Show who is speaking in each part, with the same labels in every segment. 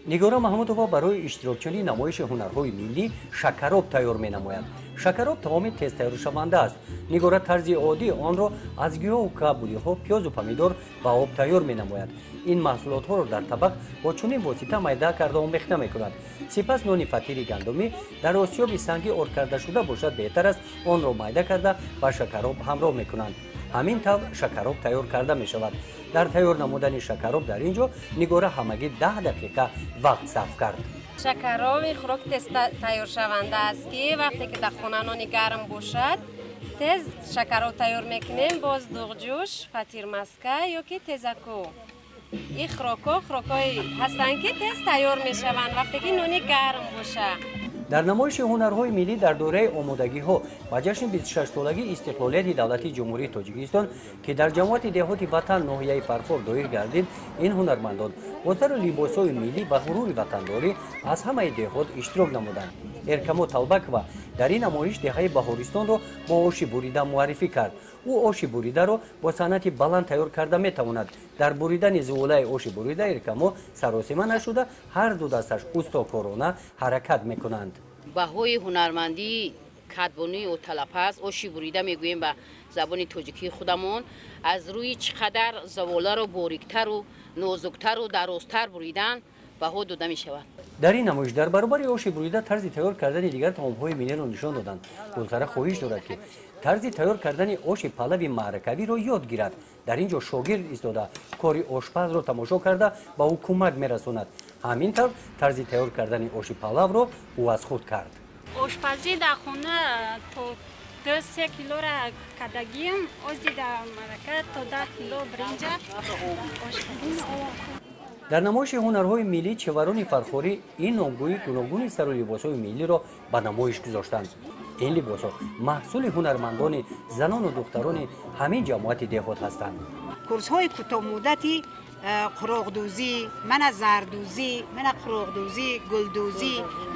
Speaker 1: нигора маҳмудова барои иштирокчунии намоиши ҳунарҳои миллӣ шакароб тайёр менамояд. шакароб таоми тезтайёршаванда аст. нигора тарзи оддии онро аз гиёҳу кабудиҳо, пиёзу помидор ва об тайёр менамояд. ин маҳсулотҳоро дар табақ бо чунин восита майда карда омехта мекунад. сипас нони фатири гандумӣ дар осёби санги оркардашуда бошад беҳтар аст онро майда карда ба шакароб ҳамроҳ мекунанд. ҳамин тавр шакароб тайёр карда мешавад. дар тайёр намудани шакароб дар ин ҷо нигора ҳамагӣ 10 дақиқа вақт сарф кард.
Speaker 2: шакароби хӯрок тез тайёршаванда аст ки вақте ки дар хона нони гарм бошад тез шакароб тайёр мекунем. боз дуғҷӯш, фатирмаска ё ки тезаку. ин хӯрокҳои ҳастанд ки тез тайёр мешаванд вақте ки нони гарм бошад.
Speaker 1: дар намоиши ҳунарҳои миллӣ дар дораи омодагиҳо ба ҷашни 26-солагии истиқлолияти давлати ҷумҳурии Тоҷикистон ки дар ҷамоати деҳоти ватан ноҳияи Фархор доир гардид, ин ҳунармандон бо сари либосҳои миллӣ ва ғурури ватандорӣ аз ҳамаи деҳот иштирок намуданд. Эркамо Талбакова дар ин намоиш деҳаи Баҳористонро бо оши бурида муаррифӣ кард. ӯ оши буридаро бо санъати баланд тайёр карда метавонад. дар буридани зувулаи оши бурида Эркамо саросима нашуда ҳар ду дасташ устокорона ҳаракат мекунанд.
Speaker 3: баҳои ҳунармандӣ кадбонии оталапаз оши бурида мегӯем ба забони тоҷикии худамон аз рӯи чӣ қадар заволаро бориктару нозуктару дарозтар буридан баҳо дода мешавад.
Speaker 1: дар ин намоиш дар баробари оши бурида тарзи тайёр кардани дигар таомҳои миллиро нишон доданд. Гулсара хоҳиш дорад ки тарзи тайёр кардани оши палави маъракавиро ёд гирад. дар ин ҷо шогирд истода кори ошпазро тамошо карда ба ӯ кӯмак мерасонад. ҳамин тавр тарзи тайёр кардани оши палавро ӯ аз худ кард.
Speaker 4: ошпазӣ дар хона то 2-3 килора кардагим, ози дар марака то 10 кило бринҷа.
Speaker 1: дар намоиши ҳунарҳои миллӣ чеварони фархорӣ ин номгӯи гуногуни сару либосҳои миллиро ба намоиш гузоштанд. ин либосҳо маҳсули ҳунармандони занону духтарони ҳамин ҷамоати деҳот ҳастанд.
Speaker 5: курсҳои кӯтоҳмуддати қуроғдӯзӣ, мана зардӯзӣ, мана қуроғдӯзӣ, гулдӯзӣ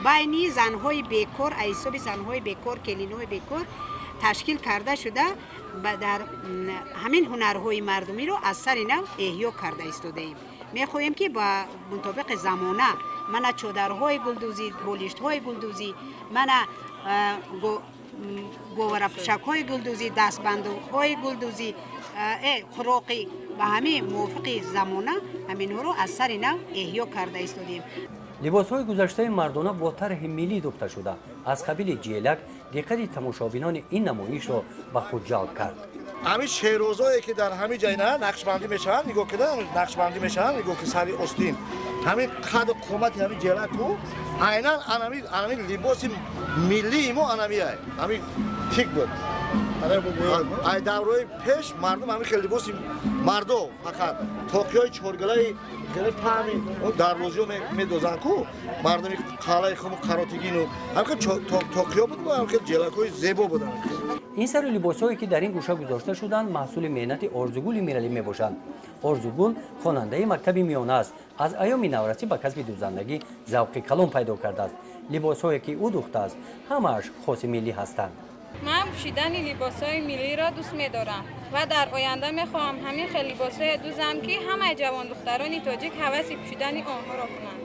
Speaker 5: байни занҳои бекор, айсоби занҳои бекор, келинҳои бекор ташкил карда шуда дар ҳамин ҳунарҳои мардумиро аз сари нав эҳё карда истодаем. мехоҳем ки ба мутобиқи замона мана чодарҳои гулдӯзӣ, болиштҳои гулдӯзӣ, мана говарапӯшакҳои гулдӯзӣ, дастбандҳои гулдӯзӣ, қуроқи ба ҳамин мувофиқи замона ҳаминҳоро аз сари нав эҳё карда истодем.
Speaker 1: либосҳои гузаштаи мардона бо тарҳи миллӣ духта шуда аз қабили ҷиелак диққати тамошобинони ин намоишро ба худ ҷалб кард.
Speaker 6: ҳамин шерозое ки дар ҳамин ҷай нақшбандӣ мешаванд, нигоҳ кида нақшбандӣ мешаванд, нигоҳ ки сари остин ҳамин қаду қомати ҳамин ҷелаку айнан анамин либоси миллии мо анамияй ҳамин тик буд. ай даврои пеш мардум ҳамин хел либоси мардо фақат тоқиёи чоргалаи хеле паҳми дарвозиё медозанд ку мардуми қалаи хумо қаротигину ҳамин тоқиё буд ҳамин хел ҷелакҳои зебо буданд.
Speaker 1: ин сари либосҳое ки дар ин гӯша гузошта шуданд маҳсули меҳнати Орзугули Миралӣ мебошанд. Орзугул хонандаи мактаби миёна аст. аз айёми наврасӣ ба касби дӯзандагӣ завқи калон пайдо кардааст. либосҳое ки ӯ духтааст ҳамааш хоси миллӣ ҳастанд.
Speaker 4: ман пӯшидани либосҳои миллиро дӯст медорам ва дар оянда мехоҳам ҳамин хел либосҳое дӯзам ки ҳамаи ҷавондухтарони тоҷик ҳаваси пӯшидани онҳоро кунанд.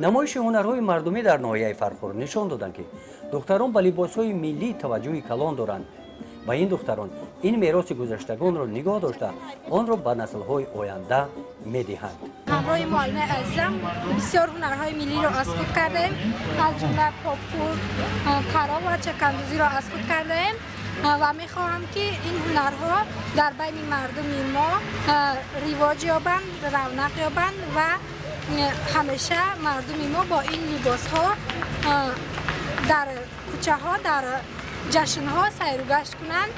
Speaker 1: намоиши ҳунарҳои мардумӣ дар ноҳияи Фархор нишон доданд ки духтарон ба либосҳои миллӣ таваҷҷӯҳи калон доранд ва ин духтарон ин мероси гузаштагонро нигоҳ дошта онро ба наслҳои оянда медиҳанд.
Speaker 7: ҳамроҳи муаллимаи азизам бисёр ҳунарҳои миллиро аз худ кардаем, аз ҷумла попур, кароб ва чакандӯзиро аз худ кардаем ва мехоҳам ки ин ҳунарҳо дар байни мардуми мо ривоҷ ёбанд, равнақ ёбанд ва ҳамеша мардуми мо бо ин либосҳо дар кӯчаҳо дар ҷашнҳо сайру гашт кунанд.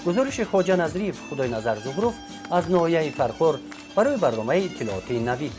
Speaker 1: гузориши Хоҷа Назриев, Худойназар Зуҳуров аз ноҳияи Фархор барои барномаи иттилооти Навид.